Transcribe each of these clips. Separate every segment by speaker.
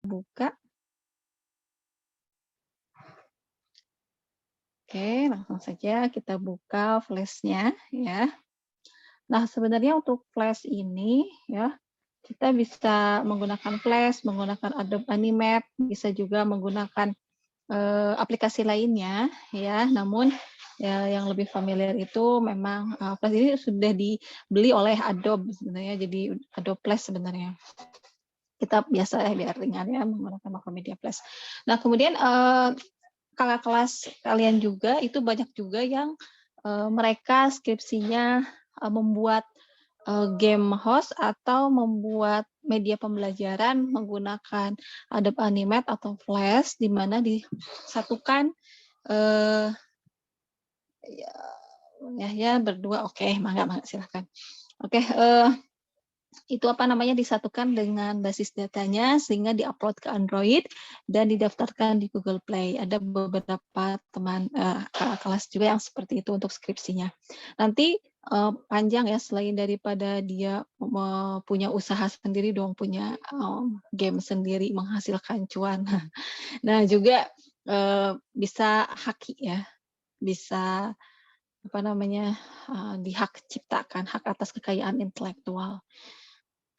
Speaker 1: buka. Oke, langsung saja kita buka flashnya ya. Nah, sebenarnya untuk flash ini ya, kita bisa menggunakan flash, menggunakan Adobe Animate, bisa juga menggunakan aplikasi lainnya ya. Namun ya, yang lebih familiar itu memang Flash ini sudah dibeli oleh Adobe sebenarnya, jadi Adobe Flash sebenarnya. Kita biasa ya biar ringan ya menggunakan Multimedia Flash. Nah, kemudian kakak kelas kalian juga itu banyak juga yang mereka skripsinya membuat game host atau membuat media pembelajaran menggunakan Adobe Animate atau Flash, di mana disatukan eh, ya berdua. Oke, mangga silahkan. Oke, itu disatukan dengan basis datanya sehingga diupload ke Android dan didaftarkan di Google Play. Ada beberapa teman kakak kelas juga yang seperti itu untuk skripsinya. Nanti panjang ya, selain daripada dia punya usaha sendiri dong, punya game sendiri menghasilkan cuan. Nah, juga bisa haki ya, bisa dihak ciptakan, hak atas kekayaan intelektual.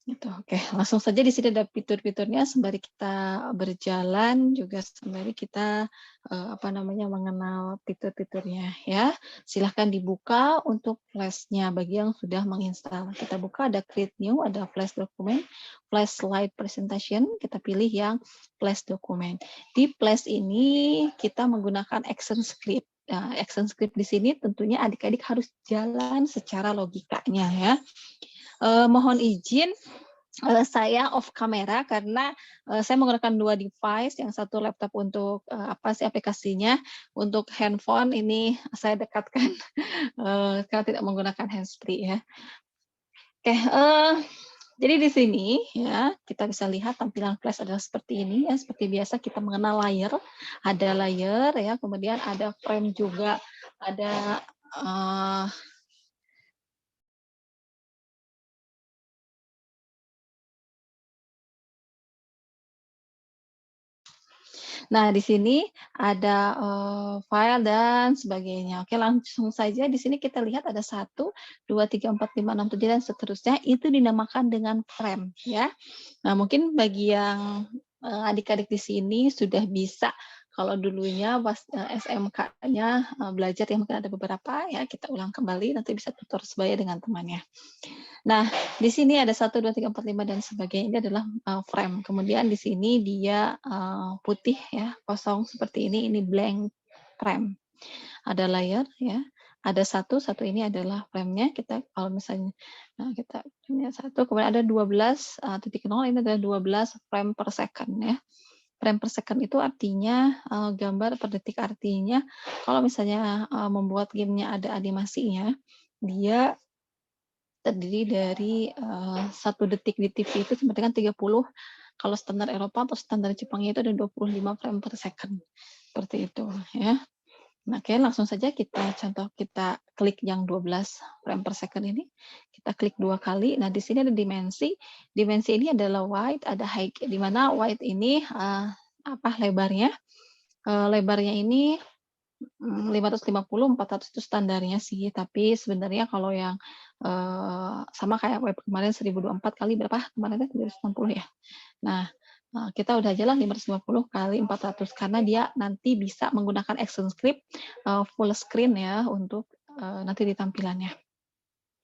Speaker 1: Gitu. Oke, langsung saja di sini ada fitur-fiturnya sembari kita berjalan, juga sembari kita mengenal fitur-fiturnya ya. Silahkan dibuka untuk flashnya bagi yang sudah menginstal. Kita buka, ada create new, ada flash document, flash slide presentation, kita pilih yang flash document. Di flash ini kita menggunakan action script. Nah, action script di sini tentunya adik-adik harus jalan secara logikanya ya. Mohon izin saya off kamera karena saya menggunakan dua device, yang satu laptop untuk aplikasinya, untuk handphone ini saya dekatkan karena tidak menggunakan handsfree ya. Oke, jadi di sini ya kita bisa lihat tampilan flash adalah seperti ini ya, seperti biasa kita mengenal layer, ada layer ya, kemudian ada frame juga, ada Nah, di sini ada file dan sebagainya. Oke, langsung saja di sini kita lihat ada 1, 2, 3, 4, 5, 6, 7, dan seterusnya. Itu dinamakan dengan frame ya. Nah, mungkin bagi yang adik-adik di sini sudah bisa, kalau dulunya pas SMK-nya belajar ya, mungkin ada beberapa ya, kita ulang kembali, nanti bisa tutor sebaya dengan temannya. Nah, di sini ada 1, 2, 3, 4, 5, dan sebagainya. Ini adalah frame. Kemudian di sini dia putih ya, kosong seperti ini blank frame. Ada layer ya, ada satu ini adalah frame-nya. Kita kalau misalnya kita punya 1, kemudian ada 12.0, ini adalah 12 frame per second ya. Frame per second itu artinya gambar per detik, artinya kalau misalnya membuat gamenya ada animasinya, dia terdiri dari 1 detik di TV itu seperti kan 30, kalau standar Eropa atau standar Jepangnya itu ada 25 frame per second. Seperti itu ya. Nah, oke, langsung saja kita klik yang 12 frame per second ini. Kita klik 2 kali. Nah, di sini ada dimensi. Dimensi ini adalah wide, ada height, di mana wide ini lebarnya. Lebarnya ini 550, 400 itu standarnya sih, tapi sebenarnya kalau yang sama kayak web kemarin 1024 kali berapa kemarin itu 260 ya. Nah, kita udah aja lah 550 kali 400 karena dia nanti bisa menggunakan action script full screen ya untuk nanti di tampilannya.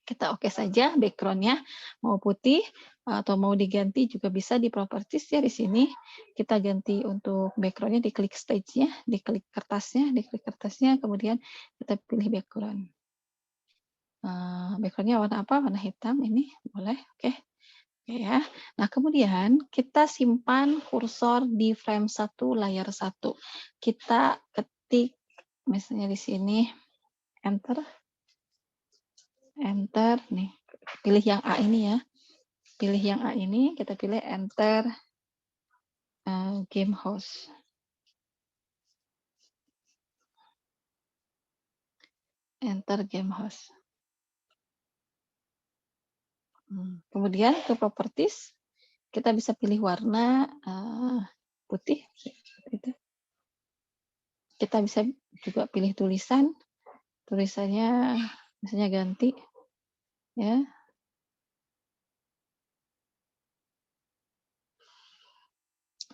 Speaker 1: Kita oke saja, background-nya mau putih atau mau diganti juga bisa di properties ya. Di sini kita ganti untuk background-nya, diklik stage-nya, diklik kertasnya, kemudian kita pilih background. Background-nya warna apa? Warna hitam ini boleh, oke. Oke ya. Nah, kemudian kita simpan kursor di frame 1 layar 1. Kita ketik misalnya di sini enter nih. Pilih yang A ini ya. Pilih yang A ini, kita pilih enter game host. Enter game host. Kemudian ke properties, kita bisa pilih warna putih. Itu. Kita bisa juga pilih tulisan. Tulisannya misalnya ganti, ya.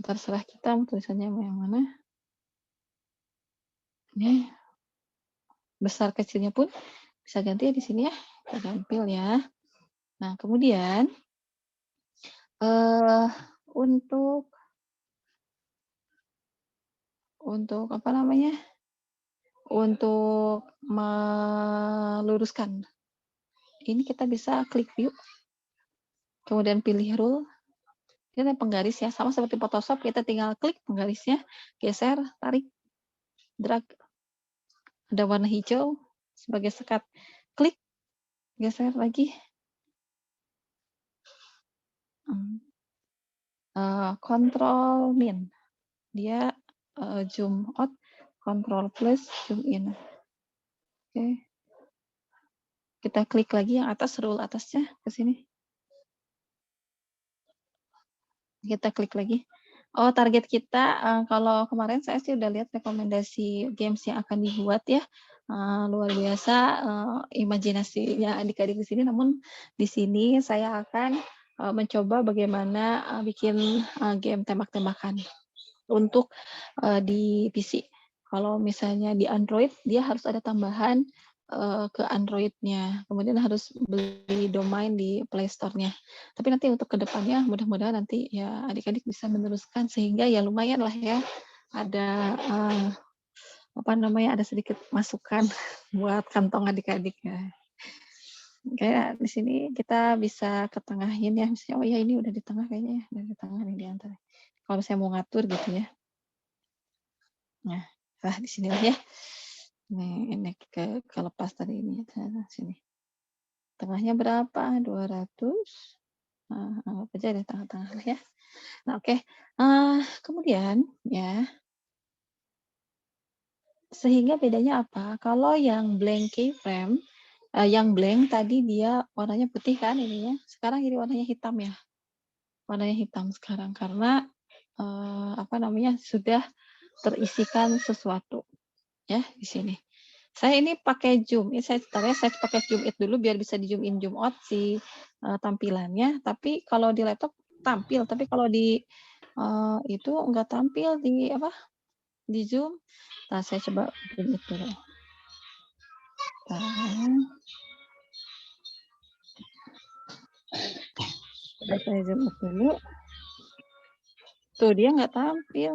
Speaker 1: Terserah kita tulisannya mau yang mana. Ini besar kecilnya pun bisa ganti ya di sini ya. Kita tampil ya. Nah, kemudian untuk apa namanya? Untuk meluruskan. Ini kita bisa klik view. Kemudian pilih rule. Ini penggaris ya, sama seperti Photoshop, kita tinggal klik penggarisnya, geser, tarik, drag. Ada warna hijau sebagai sekat. Klik, geser lagi. Control min. Dia zoom out, control plus, zoom in. Oke. Kita klik lagi yang atas, rule atasnya ke sini. Kita klik lagi. Oh, target kita kalau kemarin saya sih udah lihat rekomendasi games yang akan dibuat ya. Luar biasa imajinasinya adik-adik di sini. Namun di sini saya akan mencoba bagaimana bikin game tembak-tembakan untuk di PC. Kalau misalnya di Android, dia harus ada tambahan ke Android-nya. Kemudian harus beli domain di Play Store-nya. Tapi nanti untuk kedepannya, mudah-mudahan nanti ya adik-adik bisa meneruskan sehingga ya lumayan lah ya ada apa namanya ada sedikit masukan buat kantong adik-adik ya. Kayak di sini kita bisa ketengahin ya, misalnya oh ya ini udah di tengah kayaknya ya, udah di tengah nih di antara. Kalau saya mau ngatur gitu ya. Nah, di sini lah ya. Ini kelepas tadi ini. Sini. Tengahnya berapa? 200. Anggap aja di tengah-tengah lah ya. Nah, oke. Kemudian ya, sehingga bedanya apa? Kalau yang blank keyframe, yang blank tadi dia warnanya putih kan ininya. Sekarang jadi warnanya hitam ya. Warnanya hitam sekarang karena apa namanya sudah terisikan sesuatu ya di sini. Saya ini pakai zoom, ini saya pakai zoom in dulu biar bisa di zoom in zoom out si tampilannya. Tapi kalau di laptop tampil, tapi kalau di itu enggak tampil di apa? Di zoom. Nah, saya coba zoom it dulu. Saya zoom out dulu. Tuh dia nggak tampil.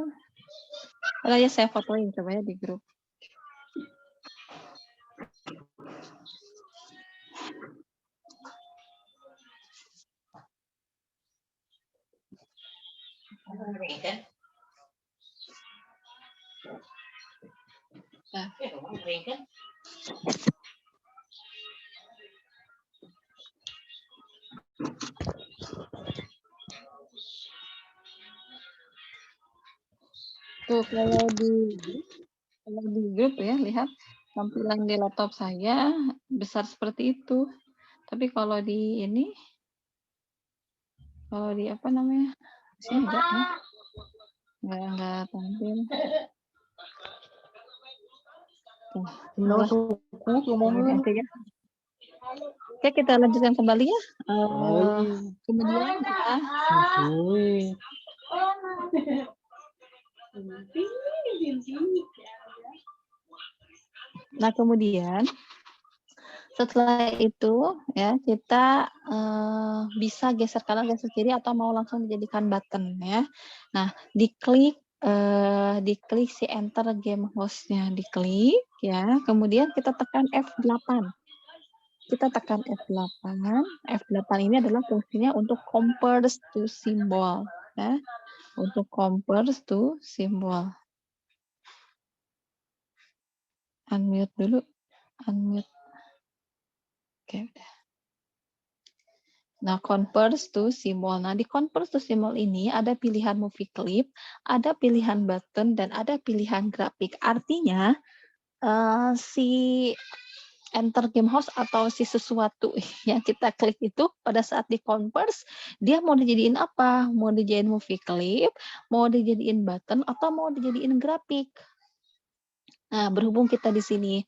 Speaker 1: Udah ya saya fotoin coba ya di grup. Tuh kalau di grup ya lihat tampilan di laptop saya besar seperti itu. Tapi kalau di ini, kalau di apa namanya, di sini enggak ya, enggak tampil. Oke ya. Oke, kita lanjutkan kembali ya. Kemudian kita Nah, kemudian setelah itu ya kita bisa geser kanan, geser kiri atau mau langsung dijadikan button ya. Nah, diklik si enter game host-nya, diklik ya. Kemudian kita tekan F8. Kita tekan F8. F8 ini adalah fungsinya untuk convert to symbol ya. Untuk convert to symbol. Unmute dulu. Unmute. Oke, udah. Nah, convert to symbol. Nah, di convert to symbol ini ada pilihan movie clip, ada pilihan button, dan ada pilihan grafik. Artinya, si enter game host atau si sesuatu yang kita klik itu pada saat di converse, dia mau dijadiin apa? Mau dijadiin movie clip, mau dijadiin button, atau mau dijadiin grafik. Nah, berhubung kita di sini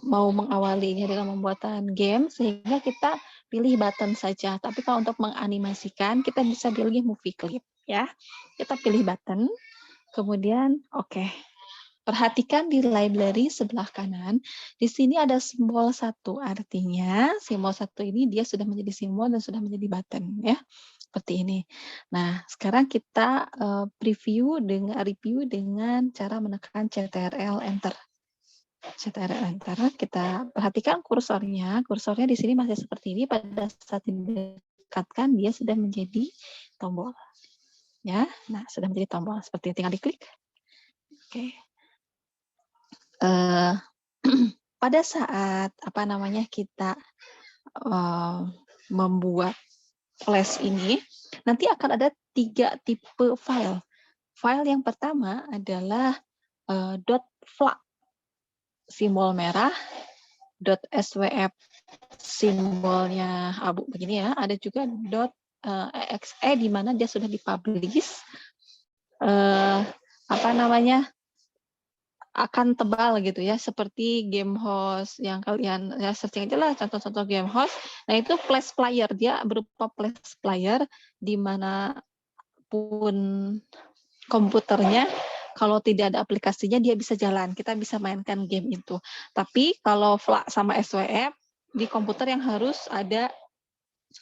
Speaker 1: mau mengawalinya dengan pembuatan game, sehingga kita pilih button saja. Tapi kalau untuk menganimasikan, kita bisa pilih movie clip, ya. Kita pilih button, kemudian oke. Perhatikan di library sebelah kanan, di sini ada simbol 1, artinya simbol 1 ini dia sudah menjadi simbol dan sudah menjadi button, ya. Seperti ini. Nah, sekarang kita review dengan cara menekan CTRL Enter. CTRL Enter, kita perhatikan kursornya di sini masih seperti ini, pada saat didekatkan dia sudah menjadi tombol. Ya, nah sudah menjadi tombol, seperti ini, tinggal diklik. Oke. Pada saat kita membuat flash ini, nanti akan ada 3 tipe file. File yang pertama adalah .flag simbol merah, .swf simbolnya abu begini ya. Ada juga .exe di mana dia sudah dipublish. Akan tebal gitu ya, seperti game host yang kalian ya searching aja lah contoh-contoh game host. Nah itu flash player, dia berupa flash player di mana pun komputernya, kalau tidak ada aplikasinya dia bisa jalan, kita bisa mainkan game itu. Tapi kalau FLA sama SWF di komputer yang harus ada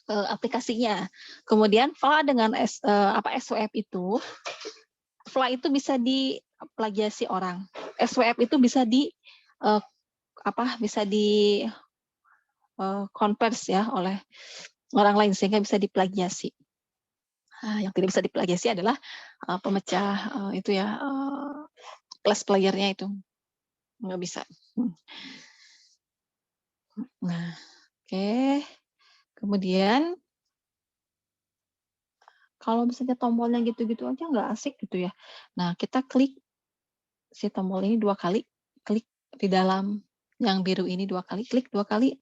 Speaker 1: aplikasinya. Kemudian FLA dengan SWF itu, FLA itu bisa diplagiasi orang. SWF itu bisa di converse ya oleh orang lain sehingga bisa diplagiasi. Yang tidak bisa diplagiasi adalah pemecah class player-nya itu nggak bisa. Nah, oke. Kemudian kalau misalnya tombolnya gitu-gitu aja nggak asik gitu ya. Nah, kita klik si tombol ini 2 kali, klik di dalam yang biru ini 2 kali, klik 2 kali.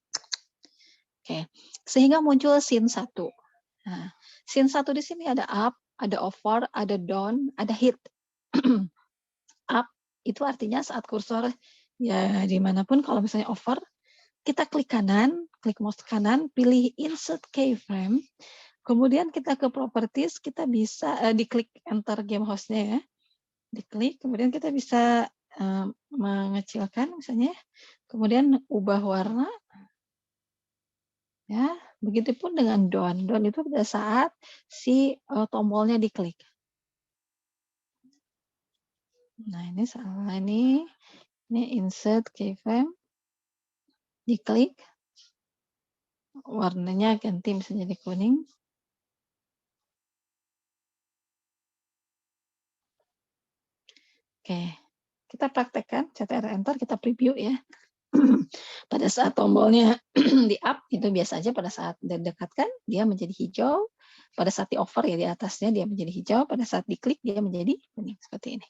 Speaker 1: Oke, sehingga muncul scene 1. Nah, scene 1 di sini ada up, ada over, ada down, ada hit. Up itu artinya saat kursor ya dimanapun, kalau misalnya over, kita klik kanan, klik mouse kanan, pilih insert keyframe, kemudian kita ke properties, kita bisa diklik enter game host-nya ya, diklik, kemudian kita bisa mengecilkan misalnya, kemudian ubah warna, ya, begitupun dengan down. Down itu pada saat si tombolnya diklik. Nah ini salah ini insert keyframe, diklik, warnanya ganti misalnya jadi kuning. Oke, kita praktekkan CTRL Enter, kita preview ya. Pada saat tombolnya di up itu biasa aja, pada saat didekatkan dia menjadi hijau, pada saat di over ya di atasnya dia menjadi hijau, pada saat diklik dia menjadi kuning seperti ini.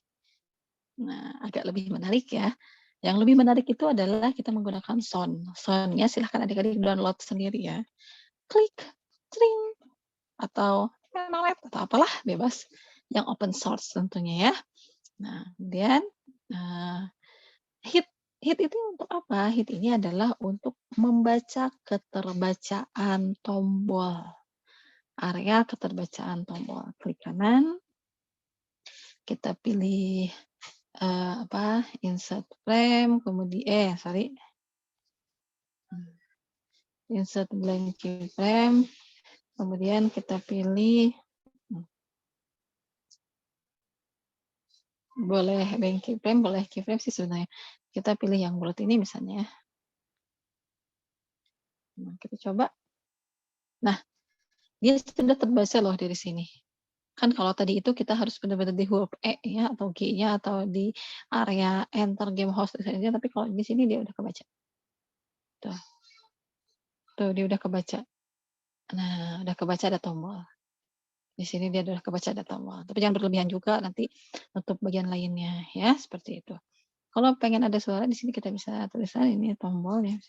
Speaker 1: Nah, agak lebih menarik ya. Yang lebih menarik itu adalah kita menggunakan sound. Sound-nya silahkan adik-adik download sendiri ya. Klik, tring, atau atau apalah bebas. Yang open source tentunya ya. Nah, kemudian hit itu untuk apa? Hit ini adalah untuk membaca keterbacaan tombol. Area keterbacaan tombol. Klik kanan. Kita pilih insert frame, kemudian insert blank keyframe, kemudian kita pilih boleh blank keyframe, boleh keyframe sih sebenarnya. Kita pilih yang bulat ini misalnya. Nah, kita coba. Nah, dia sudah terbaca loh dari sini. Kan kalau tadi itu kita harus benar-benar di huruf E ya atau G-nya atau di area enter game host saja, tapi kalau di sini dia udah kebaca. Tuh. Tuh dia udah kebaca. Nah, udah kebaca ada tombol. Di sini dia udah kebaca ada tombol. Tapi jangan berlebihan juga nanti untuk bagian lainnya ya, seperti itu. Kalau pengen ada suara di sini kita bisa tulisan ini tombolnya.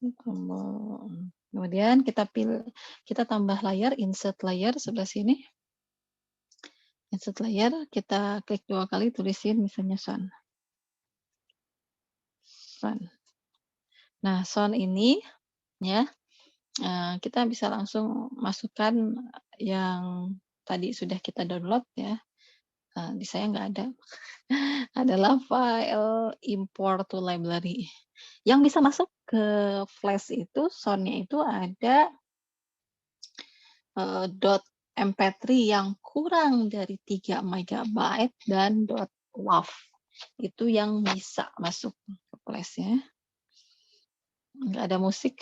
Speaker 1: Ini tombol. Kemudian kita tambah layer, insert layer sebelah sini. Insert layer, kita klik 2 kali tulisin misalnya sound. Sound. Nah, sound ini ya, kita bisa langsung masukkan yang tadi sudah kita download ya. Di saya nggak ada. Adalah file import to library. Yang bisa masuk ke flash itu sound-nya itu ada .mp3 yang kurang dari 3 MB dan .wav. Itu yang bisa masuk ke flash ya. Nggak ada musik.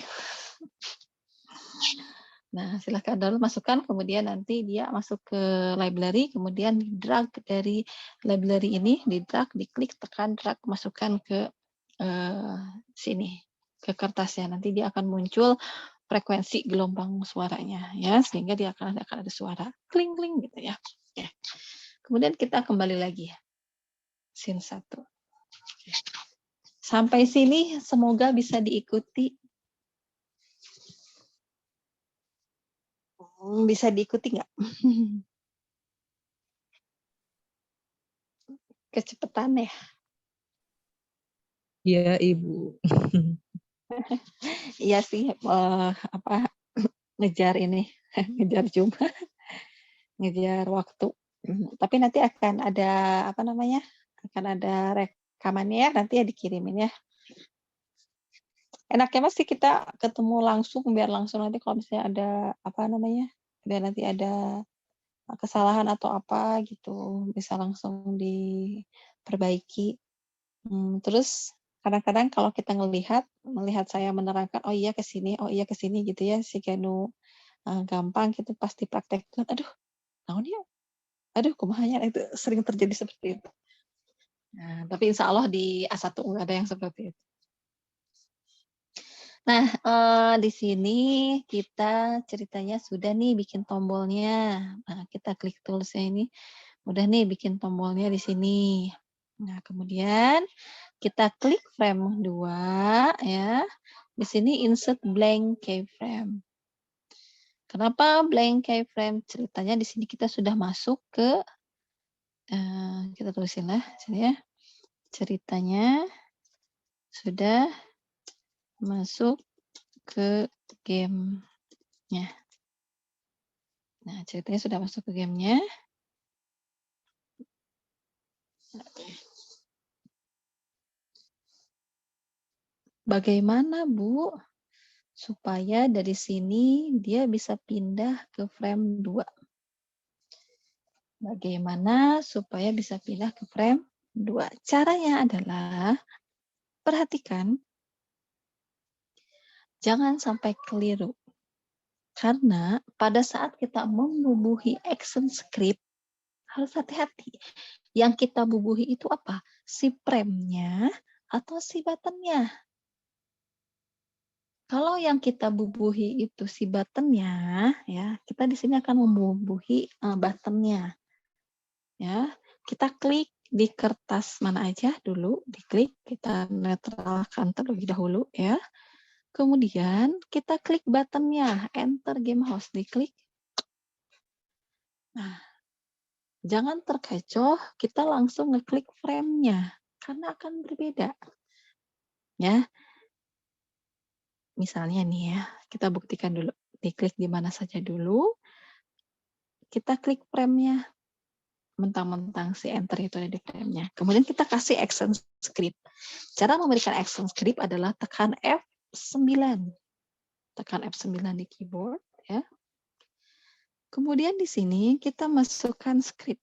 Speaker 1: Nah, silahkan download, masukkan, kemudian nanti dia masuk ke library, kemudian di-drag dari library ini, di-drag, diklik, tekan, drag, masukkan ke sini, ke kertasnya. Nanti dia akan muncul frekuensi gelombang suaranya, ya, sehingga dia akan ada suara kling-kling gitu ya. Oke. Kemudian kita kembali lagi, scene 1. Sampai sini semoga bisa diikuti. Bisa diikuti nggak? Kecepatan ya?
Speaker 2: Iya, Ibu.
Speaker 1: Iya sih, ngejar ini, ngejar jumlah, ngejar waktu. Tapi nanti akan ada akan ada rekamannya ya, nanti ya dikirimin ya. Enaknya masih kita ketemu langsung, biar langsung nanti kalau misalnya ada biar nanti ada kesalahan atau apa gitu, bisa langsung diperbaiki. Terus kadang-kadang kalau kita melihat saya menerangkan, oh iya ke sini gitu ya, si Kenu gampang gitu pas dipraktekkan, aduh naon ya, aduh kumahanya, itu sering terjadi seperti itu. Nah, tapi insya Allah di A1 nggak ada yang seperti itu. Nah, di sini kita ceritanya sudah nih bikin tombolnya. Nah, kita klik toolsnya ini, udah nih bikin tombolnya di sini. Nah, kemudian kita klik frame 2 ya. Di sini insert blank keyframe. Kenapa blank keyframe? Ceritanya di sini kita sudah masuk ke kita tulisin lah sini ya. Ceritanya sudah masuk ke game-nya. Nah, ceritanya sudah masuk ke game-nya. Bagaimana, Bu, supaya dari sini dia bisa pindah ke frame 2? Bagaimana supaya bisa pindah ke frame 2? Caranya adalah, perhatikan, jangan sampai keliru. Karena pada saat kita membubuhi action script, harus hati-hati. Yang kita bubuhi itu apa? Si frame-nya atau si button-nya? Kalau yang kita bubuhi itu si button-nya, ya, kita di sini akan membubuhi button-nya. Ya, kita klik di kertas mana aja dulu, diklik, kita netralkan terlebih dahulu ya. Kemudian kita klik button-nya, enter game host, diklik. Nah, jangan terkecoh, kita langsung ngeklik frame-nya, karena akan berbeda. Ya, misalnya nih ya, kita buktikan dulu. Diklik di mana saja dulu, kita klik frame-nya. Mentang-mentang si enter itu ada di frame-nya. Kemudian kita kasih action script. Cara memberikan action script adalah tekan F9. Tekan F9 di keyboard ya. Kemudian di sini kita masukkan script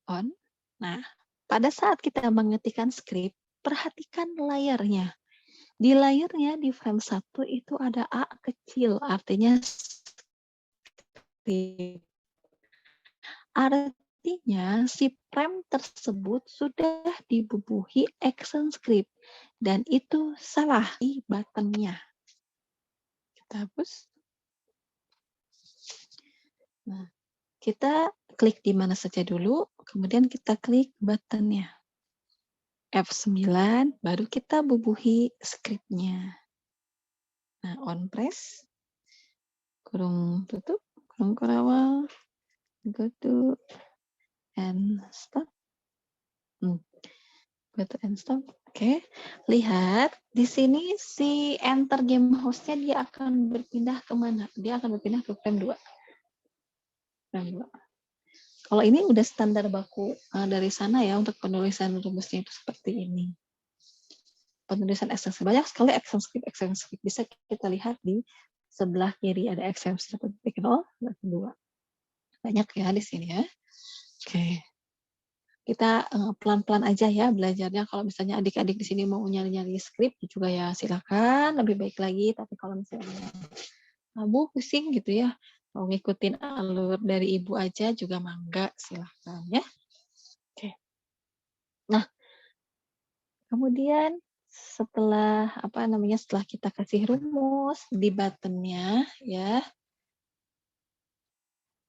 Speaker 1: on. Nah, pada saat kita mengetikkan script, perhatikan layarnya. Di layarnya di frame 1 itu ada A kecil, artinya script. Artinya si frame tersebut sudah dibubuhi action script dan itu salah di button-nya. Kita hapus. Nah, kita klik di mana saja dulu, kemudian kita klik button-nya. F9, baru kita bubuhi script-nya. Nah, on press, kurung tutup, kurung kurawal, go to and stop. Go to and stop. Oke, lihat di sini si enter game host-nya dia akan berpindah kemana? Dia akan berpindah ke frame 2. Frame 2. Kalau ini udah standar baku dari sana ya, untuk penulisan rumusnya itu seperti ini. Penulisan action script. Banyak sekali action script. Bisa kita lihat di sebelah kiri ada action script 0 dan 2. Banyak ya di sini ya. Oke. Kita pelan-pelan aja ya belajarnya. Kalau misalnya adik-adik di sini mau nyari-nyari script juga ya silakan, lebih baik lagi. Tapi kalau misalnya Bu pusing gitu ya, mau ngikutin alur dari ibu aja juga mangga, silakan ya. Oke. Nah, kemudian setelah setelah kita kasih rumus di buttonnya ya,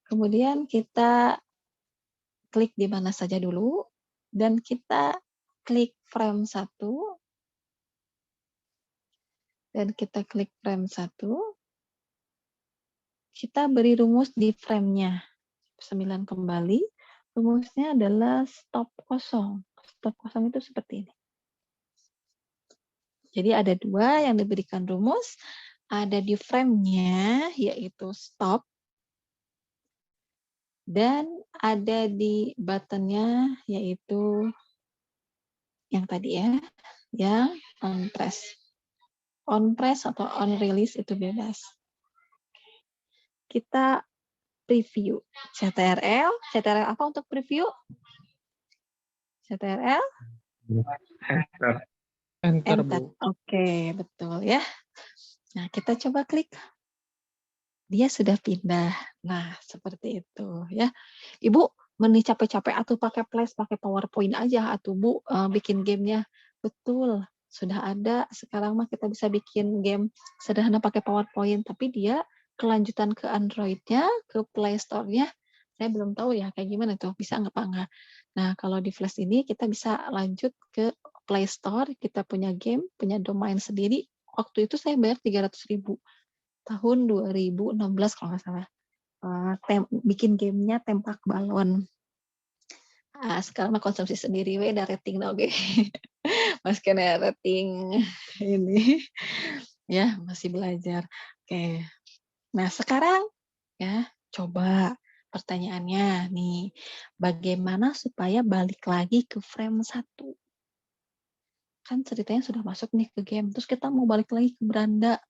Speaker 1: kemudian kita klik di mana saja dulu dan kita klik frame 1 dan kita klik frame 1, kita beri rumus di frame-nya 9 kembali. Rumusnya adalah stop kosong. Stop kosong itu seperti ini. Jadi ada 2 yang diberikan rumus, ada di frame-nya yaitu stop, dan ada di button-nya yaitu yang tadi ya, yang on press. On press atau on release itu bebas. Kita preview. CTRL apa untuk preview? CTRL?
Speaker 2: Enter,
Speaker 1: Enter.
Speaker 2: Bu.
Speaker 1: Oke, betul ya. Nah, kita coba klik. Dia sudah pindah. Nah, seperti itu ya. Ibu, meni capek-capek atau pakai Flash, pakai PowerPoint aja atau Bu bikin gamenya. Betul, sudah ada. Sekarang mah kita bisa bikin game sederhana pakai PowerPoint, tapi dia kelanjutan ke Android-nya, ke Play Store-nya, saya belum tahu ya kayak gimana tuh, bisa nggak apa enggak. Nah, kalau di Flash ini kita bisa lanjut ke Play Store, kita punya game, punya domain sendiri. Waktu itu saya bayar 300.000 tahun 2016 kalau nggak salah. Bikin gamenya Tempak Balon. Sekarang mah konsumsi sendiri we ada rating oke. Mas kena rating ini ya, masih belajar. Oke. Nah, sekarang ya coba pertanyaannya nih, bagaimana supaya balik lagi ke frame 1? Kan ceritanya sudah masuk nih ke game, terus kita mau balik lagi ke beranda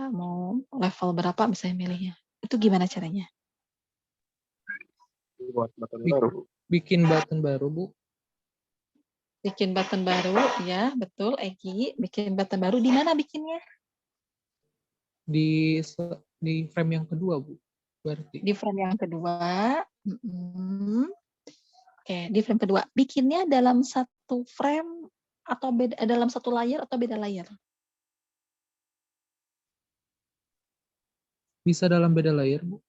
Speaker 1: mau level berapa misalnya milihnya. Itu gimana caranya?
Speaker 2: Buat button baru. Bikin button baru, Bu.
Speaker 1: Bikin button baru, ya betul Egi. Bikin button baru, di mana bikinnya?
Speaker 2: Di frame yang kedua, Bu. Berarti.
Speaker 1: Di frame yang kedua. Oke, di frame kedua. Bikinnya dalam satu frame atau beda, dalam satu layar atau beda layar?
Speaker 2: Bisa dalam beda layar, Bu?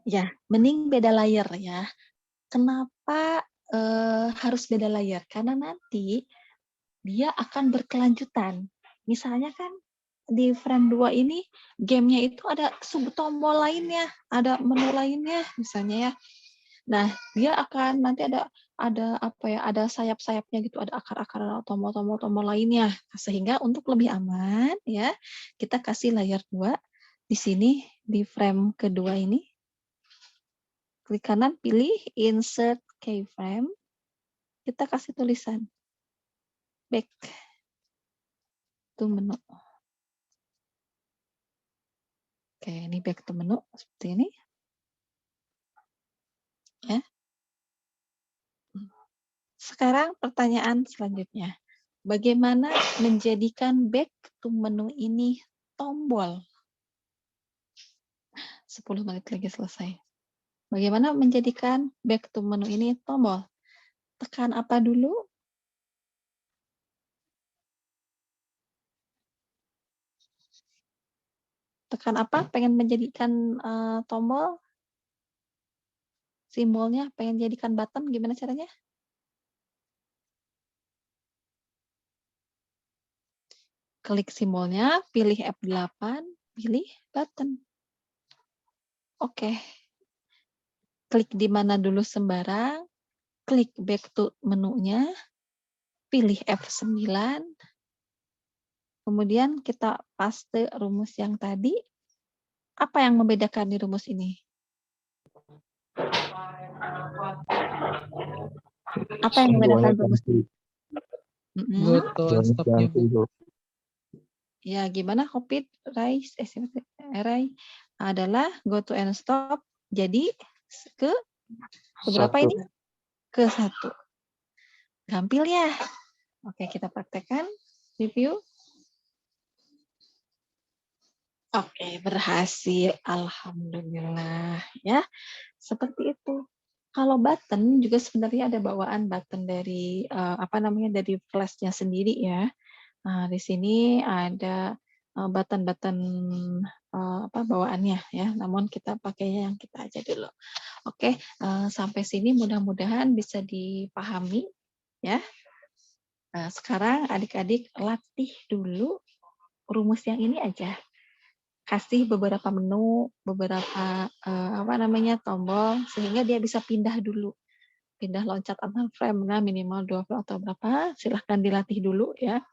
Speaker 1: Ya, mending beda layar ya. Kenapa harus beda layar? Karena nanti dia akan berkelanjutan. Misalnya kan di frame 2 ini gamenya itu ada sub tombol lainnya, ada menu lainnya misalnya ya. Nah, dia akan nanti ada apa ya, ada sayap-sayapnya gitu, ada akar-akar tombol-tombol lainnya. Sehingga untuk lebih aman ya, kita kasih layar 2 di sini di frame kedua ini. Klik kanan, pilih insert keyframe. Kita kasih tulisan back to menu. Oke, ini back to menu seperti ini. Ya. Sekarang pertanyaan selanjutnya. Bagaimana menjadikan back to menu ini tombol? 10 menit lagi selesai. Bagaimana menjadikan back to menu ini tombol? Tekan apa dulu? Tekan apa? Pengen menjadikan tombol? Simbolnya pengen jadikan button, gimana caranya? klik simbolnya, pilih F8, pilih button. Oke. Klik di mana dulu sembarang, klik back to menunya, pilih F9, kemudian kita paste rumus yang tadi. Apa yang membedakan di rumus ini? Apa yang membedakan rumus ini?
Speaker 2: Go to and stop-nya, Bu.
Speaker 1: Ya, gimana copy Rai adalah go to and stop. Jadi ke berapa ini? Ke 1. Gampil ya. Oke, kita praktekkan review. Oke, berhasil. Alhamdulillah ya. Seperti itu. Kalau button juga sebenarnya ada bawaan button dari dari flashnya sendiri ya. Nah, di sini ada button-button bawaannya ya. Namun kita pakainya yang kita aja dulu. Oke, sampai sini mudah-mudahan bisa dipahami ya. Nah, sekarang adik-adik latih dulu rumus yang ini aja. Kasih beberapa menu, beberapa tombol sehingga dia bisa pindah dulu. Pindah loncat antar frame minimal 2 frame atau berapa, silahkan dilatih dulu ya.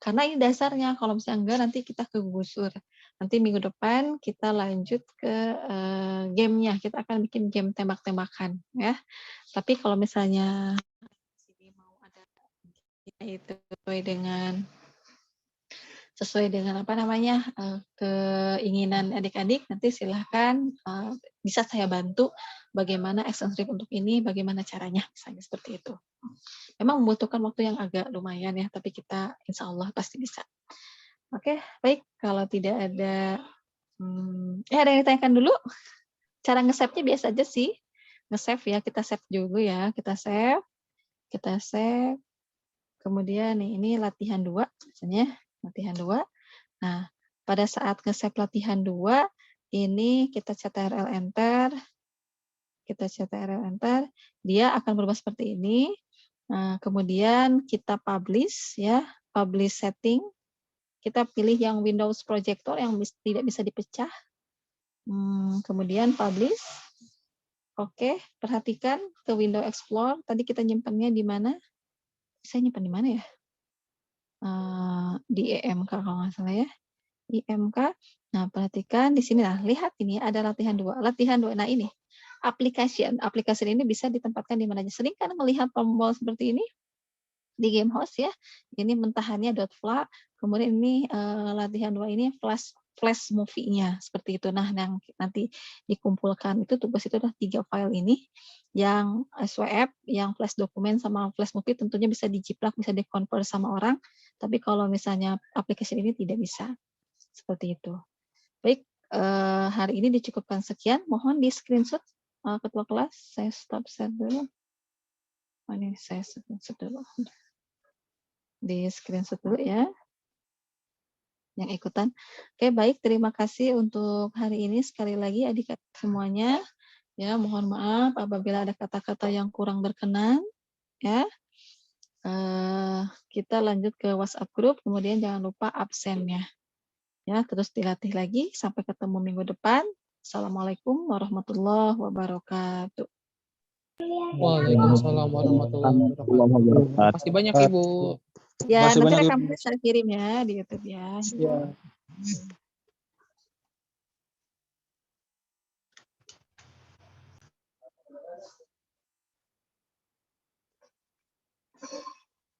Speaker 1: Karena ini dasarnya, kalau misalnya enggak nanti kita kegusur. Nanti minggu depan kita lanjut ke gamenya, kita akan bikin game tembak-tembakan ya. Tapi kalau misalnya mau ada itu sesuai dengan keinginan adik-adik, nanti silahkan bisa saya bantu bagaimana action script untuk ini, bagaimana caranya, misalnya seperti itu. Memang membutuhkan waktu yang agak lumayan ya, tapi kita insya Allah pasti bisa. Oke, baik. Kalau tidak ada, ada yang ditanyakan dulu? Cara nge-save-nya biasa aja sih. Nge-save ya, kita save dulu ya. Kita save. Kemudian ini latihan 2, misalnya latihan 2. Nah, pada saat nge-save latihan 2, ini kita CTRL enter. Kita CTRL enter, dia akan berubah seperti ini. Nah, kemudian kita publish ya, publish setting. Kita pilih yang Windows Projector yang tidak bisa dipecah. Kemudian publish. Oke, perhatikan ke Windows Explorer. Tadi kita nyimpannya di mana? Saya nyimpan di mana ya? Di EMK kalau nggak salah ya. IMK. Nah, perhatikan di sini. Nah, lihat ini ada latihan 2. Latihan 2. Nah, ini application. Application ini bisa ditempatkan di mana aja. Sering kan melihat tombol seperti ini di game host ya. Ini mentahannya .fla. Kemudian ini latihan 2 ini flash movie-nya seperti itu. Nah, yang nanti dikumpulkan itu tugas itu adalah 3 file ini, yang SWF, yang flash dokumen sama flash movie tentunya bisa dijiplak, bisa di-convert sama orang. Tapi kalau misalnya aplikasi ini tidak bisa. Seperti itu. Baik, hari ini dicukupkan sekian. Mohon di screenshot ketua kelas. Saya stop share dulu. Ini saya screenshot dulu. Di screenshot dulu ya. Yang ikutan. Oke, baik. Terima kasih untuk hari ini. Sekali lagi adik-adik semuanya. Ya, mohon maaf apabila ada kata-kata yang kurang berkenan. Ya. Kita lanjut ke WhatsApp group. Kemudian jangan lupa absennya. Ya, terus dilatih lagi sampai ketemu minggu depan. Assalamualaikum warahmatullahi wabarakatuh.
Speaker 2: Waalaikumsalam warahmatullahi wabarakatuh. Terima kasih banyak Ibu.
Speaker 1: Ya, nanti rekamnya saya kirim ya di YouTube ya.
Speaker 2: Ya.